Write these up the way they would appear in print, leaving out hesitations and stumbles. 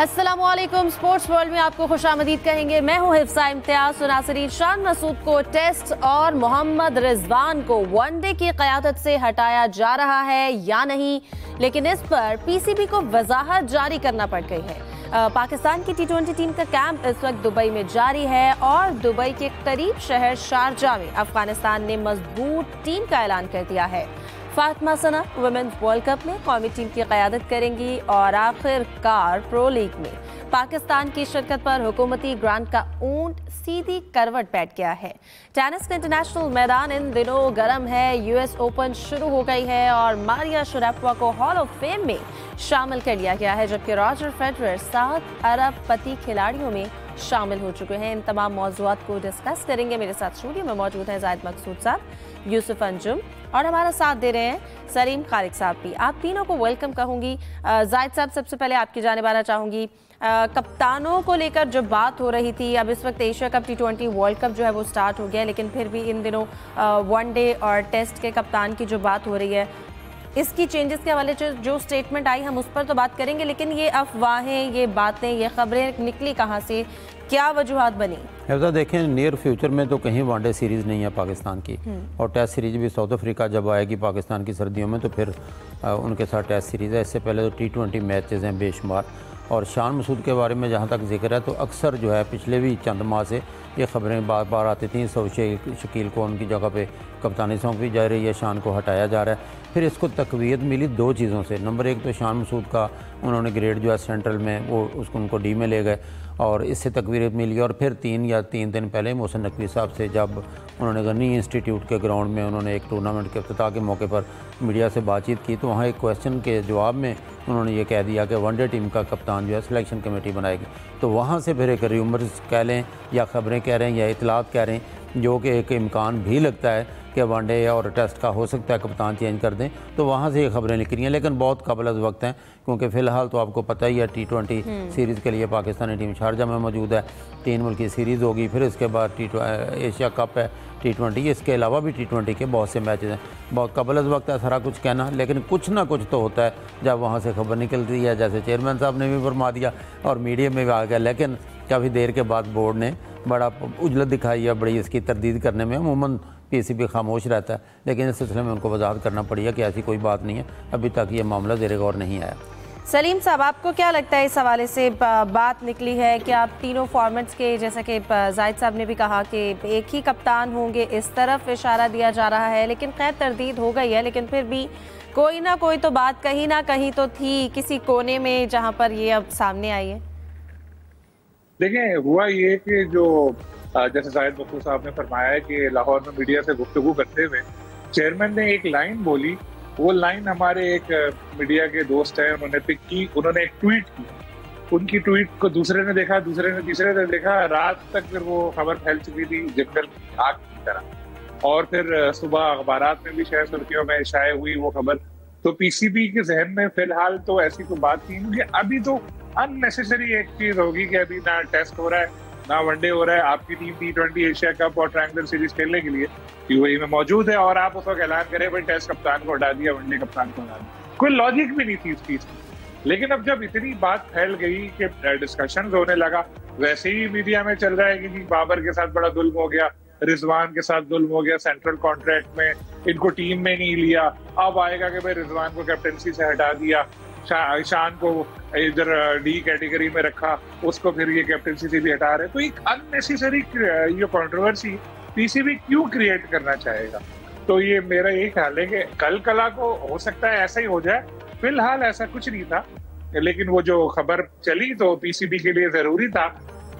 अस्सलामुअलैकुम। Sports world में आपको खुशामदीद कहेंगे। मैं हूं हिफ्सा इम्तियाज। नाज़रीन, शान मसूद को टेस्ट और मोहम्मद रिजवान को वनडे की क़यादत से हटाया जा रहा है या नहीं, लेकिन इस पर पीसीबी को वजाहत जारी करना पड़ गई है। पाकिस्तान की टी20 टीम का कैंप इस वक्त दुबई में जारी है और दुबई के करीब शहर शारजा में अफगानिस्तान ने मजबूत टीम का ऐलान कर दिया है। फातिमा सना वुमेन्स वर्ल्ड कप में कौमी टीम की क़यादत करेंगी और आखिरकार प्रो लीग में पाकिस्तान की शिरकत पर हुकूमती ग्रांट का ऊंट सीधी करवट बैठ गया है। टेनिस का इंटरनेशनल मैदान इन दिनों गर्म है। यूएस ओपन शुरू हो गई है और मारिया शरापोवा को हॉल ऑफ फेम में शामिल कर लिया गया है, जबकि रॉजर फेडरर 7 अरबपति खिलाड़ियों में शामिल हो चुके हैं। इन तमाम मौज़ूआत को डिस्कस करेंगे। मेरे साथ स्टूडियो में मौजूद हैं जाहिद मकसूद साहब, यूसुफ अंजुम और हमारा साथ दे रहे हैं सलीम खालिक साहब भी। आप तीनों को वेलकम कहूँगी। जाहिद साहब, सबसे पहले आपकी जानिब आना चाहूँगी। कप्तानों को लेकर जो बात हो रही थी, अब इस वक्त एशिया कप टी20 वर्ल्ड कप जो है वो स्टार्ट हो गया है, लेकिन फिर भी इन दिनों वनडे और टेस्ट के कप्तान की जो बात हो रही है, इसकी चेंजेस के हवाले से जो स्टेटमेंट आई हम उस पर तो बात करेंगे, लेकिन ये अफवाहें, ये बातें, ये खबरें निकली कहाँ से, क्या वजूहात बनी? ऐसा देखें, नियर फ्यूचर में तो कहीं वनडे सीरीज़ नहीं है पाकिस्तान की, और टेस्ट सीरीज भी साउथ अफ्रीका जब आएगी पाकिस्तान की सर्दियों में तो फिर उनके साथ टेस्ट सीरीज़ है। इससे पहले तो टी20 मैचेज़ हैं बेशुमार। और शान मसूद के बारे में जहाँ तक जिक्र है तो अक्सर जो है पिछले भी चंद माह से ये खबरें बार बार आती थी। शकील को उनकी जगह पे कप्तानी सौंपी जा रही है, शान को हटाया जा रहा है। फिर इसको तकवीत मिली दो चीज़ों से। नंबर एक तो शान मसूद का उन्होंने ग्रेड जो है सेंट्रल में वो उनको डी में ले गए और इससे तकवीत मिली। और फिर 3 दिन पहले मोहसिन नकवी साहब से जब उन्होंने गनी इंस्टीट्यूट के ग्राउंड में उन्होंने एक टूर्नामेंट के इफ्तिताह के मौके पर मीडिया से बातचीत की तो वहाँ एक क्वेश्चन के जवाब में उन्होंने ये कह दिया कि वनडे टीम का कप्तान जो है सिलेक्शन कमेटी बनाएगी। तो वहाँ से फिर एक र्यूमर्स कह लें या ख़बरें कह रहे हैं या इतलात कह रहे हैं, जो कि एक इम्कान भी लगता है कि वनडे और टेस्ट का हो सकता है कप्तान चेंज कर दें, तो वहाँ से ये खबरें निकल रही हैं, लेकिन बहुत कबल अज़ वक्त हैं, क्योंकि फ़िलहाल तो आपको पता ही है टी20 सीरीज़ के लिए पाकिस्तानी टीम शारजा में मौजूद है। 3 मुल्की सीरीज़ होगी, फिर इसके बाद एशिया कप है टी20, इसके अलावा भी टी20 के बहुत से मैचेज़ हैं। बहुत कबल अज़ वक्त है सारा कुछ कहना, लेकिन कुछ ना कुछ तो होता है जब वहाँ से खबर निकलती है, जैसे चेयरमैन साहब ने भी फरमा दिया और मीडिया में भी आ गया। लेकिन काफ़ी देर के बाद बोर्ड ने बड़ा उजलत दिखाई है, बड़ी इसकी तरदीद करने में। अमूमन पीसीबी खामोश रहता है, लेकिन इस सिलसिले में उनको वजाहत करना पड़ी है कि ऐसी कोई बात नहीं है, अभी तक ये मामला ज़ेर गौर नहीं आया। सलीम साहब, आपको क्या लगता है इस हवाले से बात निकली है कि आप तीनों फॉर्मेट्स के, जैसा कि जाहिद साहब ने भी कहा कि एक ही कप्तान होंगे, इस तरफ इशारा दिया जा रहा है, लेकिन खैर तरदीद हो गई है, लेकिन फिर भी कोई ना कोई तो बात कहीं ना कहीं तो थी किसी कोने में जहां पर ये अब सामने आई है। देखें, हुआ ये कि जो जैसे जाहिद मकसूद साहब ने फरमाया है कि लाहौर में मीडिया से गुफ्तगू करते हुए चेयरमैन ने एक लाइन बोली। वो लाइन हमारे एक मीडिया के दोस्त हैं, उन्होंने पिक की, उन्होंने एक ट्वीट की। उनकी ट्वीट को दूसरे ने देखा, दूसरे ने तीसरे ने देखा, रात तक फिर वो खबर फैल चुकी थी जंगल की आग की तरह। और फिर सुबह अखबारात में भी शायद सुर्खियों में शाये हुई वो खबर। तो पीसीबी के जहन में फिलहाल तो ऐसी कोई बात नहीं, क्योंकि अभी तो अननेसेसरी एक चीज होगी कि अभी ना टेस्ट हो रहा है ना वनडे हो रहा है। आपकी टीम टी20 एशिया कप और ट्रायंगल सीरीज खेलने के लिए यूएई में मौजूद है और आप उस वक्त ऐलान करें भाई टेस्ट कप्तान को हटा दिया, वनडे कप्तान को हटा दिया। कोई लॉजिक भी नहीं थी इस चीज की। लेकिन अब जब इतनी बात फैल गई कि डिस्कशन होने लगा, वैसे ही मीडिया में चल रहा है कि बाबर के साथ बड़ा जुल्म हो गया, रिजवान के साथ जुल्म हो गया, सेंट्रल कॉन्ट्रैक्ट में इनको टीम में नहीं लिया। अब आएगा कि भाई रिजवान को कैप्टनसी से हटा दिया, शान को इधर डी कैटेगरी में रखा, उसको फिर ये कैप्टनसी से भी हटा रहे। तो एक अननेसेसरी ये कंट्रोवर्सी पीसीबी क्यों क्रिएट करना चाहेगा? तो ये मेरा यही ख्याल है कि कल कला को हो सकता है ऐसा ही हो जाए। फिलहाल ऐसा कुछ नहीं था, लेकिन वो जो खबर चली तो पीसीबी के लिए जरूरी था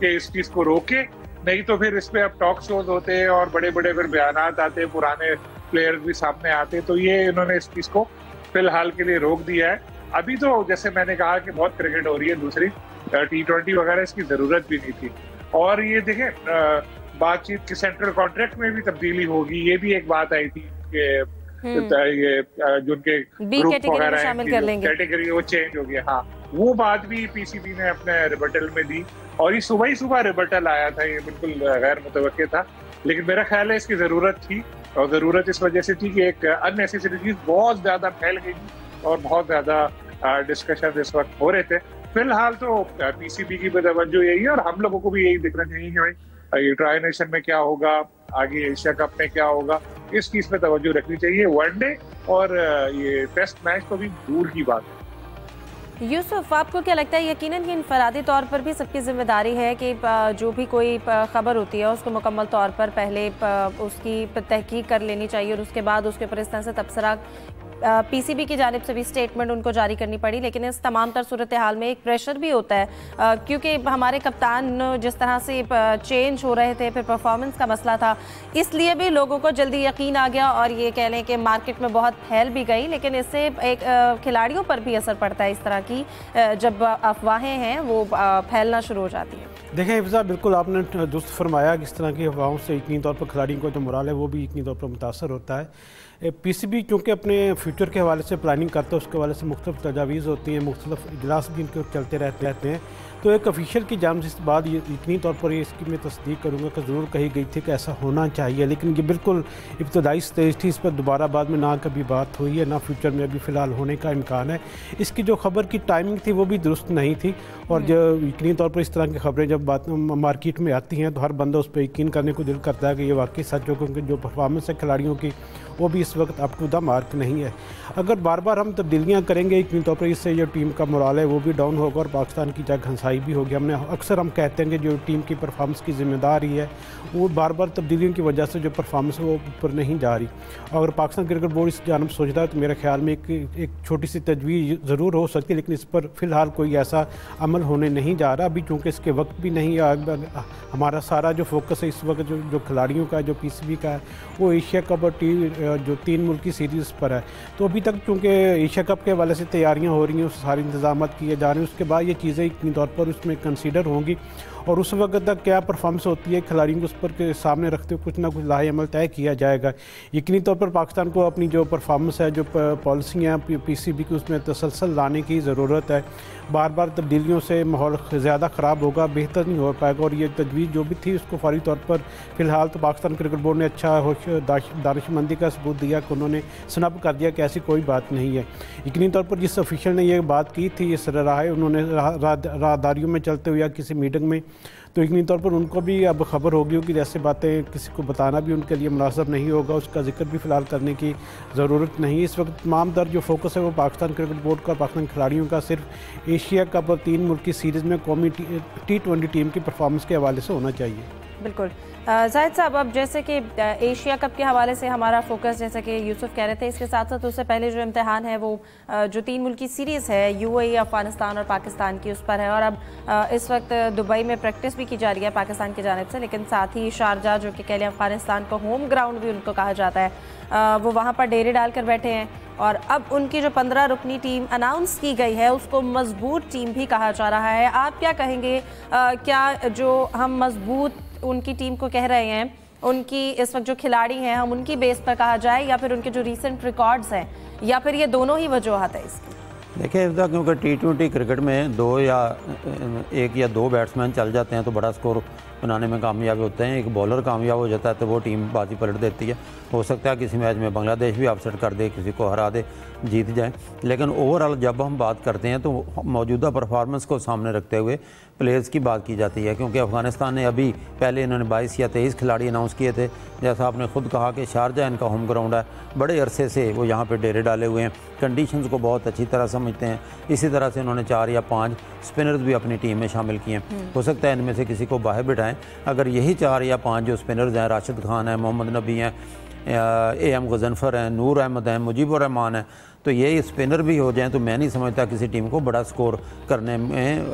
कि इस चीज को रोके, नहीं तो फिर इस पे अब टॉक शोज होते और बड़े बड़े फिर बयानात आते, पुराने प्लेयर्स भी सामने आते। तो ये इन्होंने इस चीज को फिलहाल के लिए रोक दिया है। अभी तो जैसे मैंने कहा कि बहुत क्रिकेट हो रही है, दूसरी टी20 वगैरह इसकी जरूरत भी नहीं थी। और ये देखें, बातचीत की सेंट्रल कॉन्ट्रैक्ट में भी तब्दीली होगी, ये भी एक बात आई थी कि ये जो उनके ग्रुप वगैरह कैटेगरी वो चेंज हो गया। हाँ, वो बात भी पीसीबी ने अपने रिबर्टल में दी और ये सुबह ही सुबह रिबर्टल आया था, ये बिल्कुल गैर मुतवक्के था। लेकिन मेरा ख्याल है इसकी जरूरत थी, और जरूरत इस वजह से थी कि एक अननेसेसरी चीज बहुत ज्यादा फैल गई और बहुत ज्यादा डिस्कशन इस वक्त हो रहे थे। फिलहाल तो पीसीबी की भी तवज्जो यही है और हम लोगों को भी यही दिखना चाहिए कि भाई ये ट्राई नेशन में क्या होगा, आगे एशिया कप में क्या होगा, इस चीज पे तवज्जो रखनी चाहिए। वनडे और ये टेस्ट मैच तो भी दूर की बात है। यूसुफ, आपको क्या लगता है, यकीनन कि इनफरादी तौर पर भी सबकी जिम्मेदारी है कि जो भी कोई खबर होती है उसको मुकम्मल तौर पर पहले उसकी तहकीक कर लेनी चाहिए और उसके बाद उसके ऊपर इस तरह से तबसरा पीसीबी की जानिब से भी स्टेटमेंट उनको जारी करनी पड़ी। लेकिन इस तमाम तर सूरत हाल में एक प्रेशर भी होता है क्योंकि हमारे कप्तान जिस तरह से चेंज हो रहे थे, फिर परफॉर्मेंस का मसला था, इसलिए भी लोगों को जल्दी यकीन आ गया और ये कह लें कि मार्केट में बहुत फैल भी गई। लेकिन इससे एक खिलाड़ियों पर भी असर पड़ता है इस तरह की, जब अफवाहें हैं वो फैलना शुरू हो जाती है। देखें हिफ्ज़ा, बिल्कुल आपने दुरुस्त फरमाया कि इस तरह की अफवाहों से यकीनी तौर पर खिलाड़ियों को जो मोराल है वो भी यकीनी तौर पर मुतासर होता है। पीसीबी क्योंकि अपने फ्यूचर के हवाले से प्लानिंग करता है, उसके हवाले से मुख्तलिफ तजावीज़ होती हैं, मुख्तलिफ इजलास भी इनके चलते रहते हैं। तो एक ऑफिशियल की जानिब से इस बात यकीनी तौर पर इसकी मैं तस्दीक करूँगा कि ज़रूर कही गई थी कि ऐसा होना चाहिए, लेकिन ये बिल्कुल इब्तदाई स्टेज थी, इस पर दोबारा बाद में ना कभी बात हुई है, ना फ्यूचर में अभी फ़िलहाल होने का इम्कान है। इसकी जो खबर की टाइमिंग थी वो भी दुरुस्त नहीं थी और जो यकीनी तौर पर इस तरह की खबरें जब बात मार्केट में आती हैं तो हर बंदा उस पर यकीन करने को दिल करता है कि ये वाकई सच हो, क्योंकि जो परफॉर्मेंस है खिलाड़ियों की वो भी इस वक्त अप टू द मार्क नहीं है। अगर बार बार हम तब्दीलियाँ करेंगे यकीनी तौर पर इससे जो टीम का मोराल है वो भी डाउन होगा और पाकिस्तान की जगह घंसाई भी होगी। हमने अक्सर हम कहते हैं कि जो टीम की परफॉर्मेंस की जिम्मेदारी है वो बार बार तब्दीलियों की वजह से जो परफॉर्मेंस है वो ऊपर नहीं जा रही। अगर पाकिस्तान क्रिकेट बोर्ड इस जानब सोच रहा है तो मेरे ख्याल में एक छोटी सी तजवीज़ ज़रूर हो सकती है, लेकिन इस पर फ़िलहाल कोई ऐसा अमल होने नहीं जा रहा अभी, चूँकि इसके वक्त भी नहीं। हमारा सारा जो फोकस है इस वक्त जो खिलाड़ियों का, जो पीसीबी का है, वो एशिया कप और जो 3 मुल्की सीरीज़ पर है। तो अभी तक चूँकि एशिया कप के हवाले से तैयारियाँ हो रही हैं, उस सारे इंतजाम किए जा रहे हैं, उसके बाद ये चीज़ें यकीनी तौर पर उसमें कंसीडर होंगी और उस वक्त तक क्या परफॉर्मेंस होती है खिलाड़ियों को उस पर के सामने रखते हुए कुछ ना कुछ लाहे अमल तय किया जाएगा। यकीनी तौर पर पाकिस्तान को अपनी जो परफॉर्मेंस है, जो पॉलिसी हैं पीसीबी की, उसमें तसलसल लाने की ज़रूरत है। बार बार तब्दीलियों से माहौल ज़्यादा ख़राब होगा, बेहतर नहीं हो पाएगा और ये तजवीज़ जो भी थी उसको फौरी तौर पर फ़िलहाल तो पाकिस्तान क्रिकेट बोर्ड ने अच्छा दानिशमंदी का सबूत दिया कि उन्होंने स्नब कर दिया कि ऐसी कोई बात नहीं है। यकीनी तौर पर जिस ऑफिशियल ने ये बात की थी, इस राह उन्होंने राहदारियों में चलते हुए या किसी मीटिंग में, तो यकीनी तौर पर उनको भी अब खबर होगी कि ऐसे बातें किसी को बताना भी उनके लिए मुनासिब नहीं होगा, उसका जिक्र भी फ़िलहाल करने की ज़रूरत नहीं। इस वक्त तमाम दर जो फोकस है वो पाकिस्तान क्रिकेट बोर्ड का, पाकिस्तान खिलाड़ियों का सिर्फ एशिया कप और 3 मुल्की सीरीज़ में कौमी T20 टीम की परफॉर्मेंस के हवाले से होना चाहिए। बिल्कुल जाहिद साहब, अब जैसे कि एशिया कप के हवाले से हमारा फोकस, जैसे कि यूसुफ कह रहे थे, इसके साथ साथ उससे पहले जो इम्तिहान है वो जो 3 मुल्की सीरीज़ है यूएई, अफगानिस्तान और पाकिस्तान की, उस पर है। और अब इस वक्त दुबई में प्रैक्टिस भी की जा रही है पाकिस्तान की जानिब से, लेकिन साथ ही शारजा, जो कि कह लें अफगानिस्तान का होम ग्राउंड भी उनको कहा जाता है, वो वहाँ पर डेरे डालकर बैठे हैं। और अब उनकी जो 15 रुकनी टीम अनाउंस की गई है उसको मजबूत टीम भी कहा जा रहा है। आप क्या कहेंगे, क्या जो हम मजबूत उनकी टीम को कह रहे हैं, उनकी इस वक्त जो खिलाड़ी हैं हम उनकी बेस पर कहा जाए, या फिर उनके जो रीसेंट रिकॉर्ड्स हैं, या फिर ये दोनों ही वजूहत है इसकी? देखिए इफ्ता, क्योंकि T20 क्रिकेट में 2 या 1 या 2 बैट्समैन चल जाते हैं तो बड़ा स्कोर बनाने में कामयाब होते हैं। एक बॉलर कामयाब हो जाता है तो वो टीम बाजी पलट देती है। हो सकता है किसी मैच में बांग्लादेश भी अपसेट कर दे, किसी को हरा दे, जीत जाए, लेकिन ओवरऑल जब हम बात करते हैं तो मौजूदा परफॉर्मेंस को सामने रखते हुए प्लेयर्स की बात की जाती है। क्योंकि अफ़गानिस्तान ने अभी पहले इन्होंने 22 या 23 खिलाड़ी अनाउंस किए थे। जैसा आपने खुद कहा कि शारजा इनका होम ग्राउंड है, बड़े अरसे से वो यहाँ पे डेरे डाले हुए हैं, कंडीशंस को बहुत अच्छी तरह समझते हैं। इसी तरह से उन्होंने 4 या 5 स्पिनर्स भी अपनी टीम में शामिल किए हैं। हो सकता है इनमें से किसी को बाहर बिठाएं। अगर यही 4 या 5 जो स्पिनर्स हैं, राशिद खान है, मोहम्मद नबी हैं, AM गजनफर हैं, नूर अहमद हैं, मुजीबुर रहमान है, तो ये स्पिनर भी हो जाएं तो मैं नहीं समझता किसी टीम को बड़ा स्कोर करने में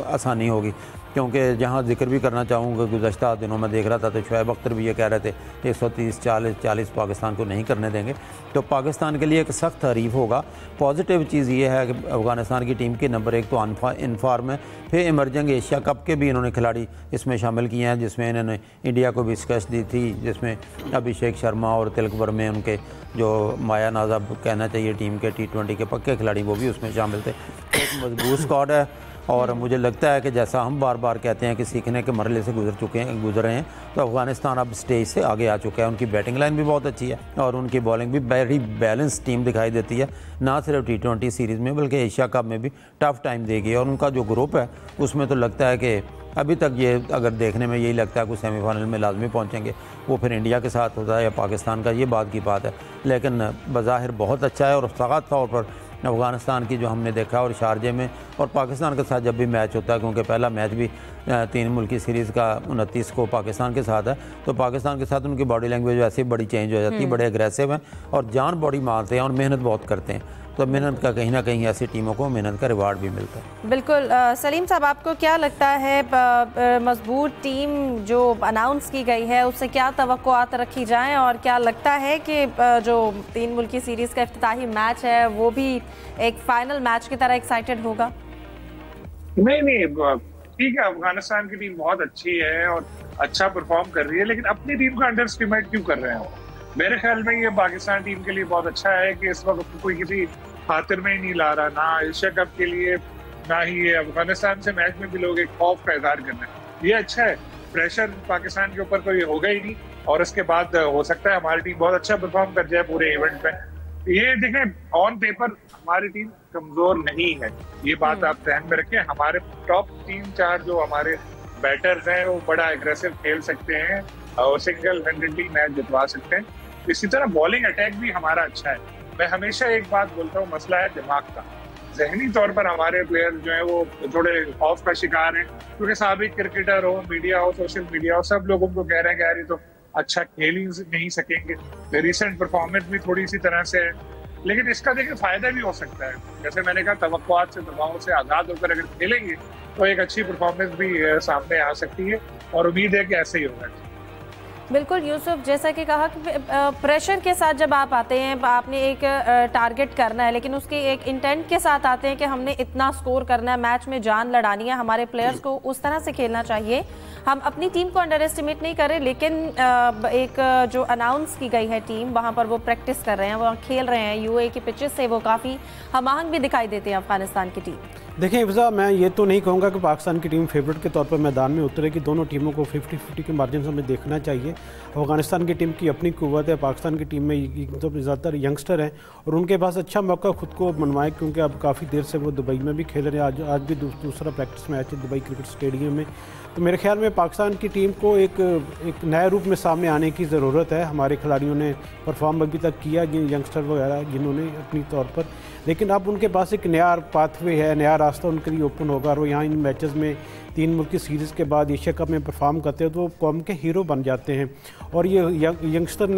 आसानी होगी। क्योंकि जहाँ जिक्र भी करना चाहूँगा, गुज़श्ता दिनों में देख रहा था तो शुएब अख्तर भी ये कह रहे थे 130, 40 पाकिस्तान को नहीं करने देंगे। तो पाकिस्तान के लिए एक सख्त हरीफ होगा। पॉजिटिव चीज़ ये है कि अफ़गानिस्तान की टीम की नंबर 1 तो इनफॉर्म है, फिर इमर्जिंग एशिया कप के भी इन्होंने खिलाड़ी इसमें शामिल किए हैं, जिसमें इन्होंने इंडिया को भी शिकस्त दी थी, जिसमें अभिषेक शर्मा और तिलक वर्मा, उनके जो माया नाज़ कहना चाहिए टीम के T20 के पक्के खिलाड़ी, वो भी उसमें शामिल थे। एक मजबूत स्क्वाड है और मुझे लगता है कि जैसा हम बार बार कहते हैं कि सीखने के मरहले से गुजर रहे हैं, तो अफगानिस्तान अब स्टेज से आगे आ चुका है। उनकी बैटिंग लाइन भी बहुत अच्छी है और उनकी बॉलिंग भी वेरी बैलेंस टीम दिखाई देती है, ना सिर्फ T20 सीरीज़ में बल्कि एशिया कप में भी टफ टाइम देगी। और उनका जो ग्रुप है उसमें तो लगता है कि अभी तक ये अगर देखने में यही लगता है कि सेमीफाइनल में लाजमी पहुंचेंगे, वो फिर इंडिया के साथ होता है या पाकिस्तान का, ये बात की बात है। लेकिन बज़ाहिर बहुत अच्छा है और ख़ास तौर पर अफ़गानिस्तान की जो हमने देखा और शारजे में और पाकिस्तान के साथ जब भी मैच होता है, क्योंकि पहला मैच भी 3 मुल्की सीरीज़ का 29 को पाकिस्तान के साथ है, तो पाकिस्तान के साथ उनकी बॉडी लैंग्वेज वैसे ही बड़ी चेंज हो जाती है, बड़े एग्रेसिव हैं और जान बॉडी मारते हैं और मेहनत बहुत करते हैं। तो मेहनत का कहीं ना कहीं ऐसी टीमों को मेहनत का रिवार्ड भी मिलता है। बिल्कुल। सलीम साहब, आपको क्या लगता है मजबूत टीम जो अनाउंस की गई है उससे क्या तवक्कुआत रखी जाएं और क्या लगता है कि जो 3 मुल्की सीरीज़ का इफ्तिताही मैच है वो भी एक फाइनल मैच की तरह एक्साइटेड होगा? नहीं, ठीक है, अफगानिस्तान की टीम बहुत अच्छी है और अच्छा परफॉर्म कर रही है, लेकिन अपनी टीम का अंडर एस्टिमेट क्यों कर रहे हैं? मेरे ख्याल में ये पाकिस्तान टीम के लिए बहुत अच्छा है कि इस वक्त कोई किसी खातिर में ही नहीं ला रहा, ना एशिया कप के लिए, ना ही ये अफगानिस्तान से मैच में भी लोग एक खौफ का इजहार कर रहे हैं। ये अच्छा है, प्रेशर पाकिस्तान के ऊपर कोई होगा ही नहीं और इसके बाद हो सकता है हमारी टीम बहुत अच्छा परफॉर्म कर जाए पूरे इवेंट में। ये देखें, ऑन पेपर हमारी टीम कमजोर नहीं है, ये बात आप ध्यान में रखें। हमारे टॉप 3-4 जो हमारे बैटर्स हैं वो बड़ा एग्रेसिव खेल सकते हैं और सिंगल हैंडेडली मैच जितवा सकते हैं। इसी तरह बॉलिंग अटैक भी हमारा अच्छा है। मैं हमेशा एक बात बोलता हूँ, मसला है दिमाग का। जहनी तौर पर हमारे प्लेयर जो है वो थोड़े खौफ का शिकार हैं, क्योंकि साबिक क्रिकेटर हो, मीडिया हो, सोशल मीडिया हो, सब लोग उनको कह रहे हैं कि यार ये तो अच्छा खेल ही नहीं सकेंगे। रिसेंट परफॉर्मेंस भी थोड़ी सी तरह से है, लेकिन इसका देखिए फायदा भी हो सकता है। जैसे मैंने कहा, तवक्कुआत से, दबाव से आजाद होकर अगर खेलेंगे तो एक अच्छी परफॉर्मेंस भी सामने आ सकती है और उम्मीद है कि ऐसे ही होगा। बिल्कुल यूसुफ, जैसा कि कहा कि प्रेशर के साथ जब आप आते हैं, आपने एक टारगेट करना है, लेकिन उसके एक इंटेंट के साथ आते हैं कि हमने इतना स्कोर करना है, मैच में जान लड़ानी है, हमारे प्लेयर्स को उस तरह से खेलना चाहिए। हम अपनी टीम को अंडर एस्टिमेट नहीं कर रहे, लेकिन एक जो अनाउंस की गई है टीम, वहाँ पर वो प्रैक्टिस कर रहे हैं, वो खेल रहे हैं यूएई की पिचेस से, वो काफ़ी हम-आहंग भी दिखाई देते हैं अफगानिस्तान की टीम। देखिए इफ्जा, मैं ये तो नहीं कहूँगा कि पाकिस्तान की टीम फेवरेट के तौर पर मैदान में उतरेगी। दोनों टीमों को 50-50 के मार्जिन से हमें देखना चाहिए। अफगानिस्तान की टीम की अपनी कुव्वत है, पाकिस्तान की टीम में तो ज़्यादातर यंगस्टर हैं और उनके पास अच्छा मौका खुद को मनवाएं, क्योंकि अब काफ़ी देर से वो दुबई में भी खेल रहे हैं। आज भी दूसरा प्रैक्टिस मैच है दुबई क्रिकेट स्टेडियम में। तो मेरे ख्याल में पाकिस्तान की टीम को एक नए रूप में सामने आने की ज़रूरत है। हमारे खिलाड़ियों ने परफॉर्म अभी तक किया, यंगस्टर वगैरह जिन्होंने अपनी तौर पर, लेकिन अब उनके पास एक नया पाथवे है, नया रास्ता उनके लिए ओपन होगा और वो यहाँ इन मैचेस में 3 मुल्की सीरीज़ के बाद एशिया कप में परफॉर्म करते हैं तो वो कौम के हीरो बन जाते हैं। और ये यंगस्टर ने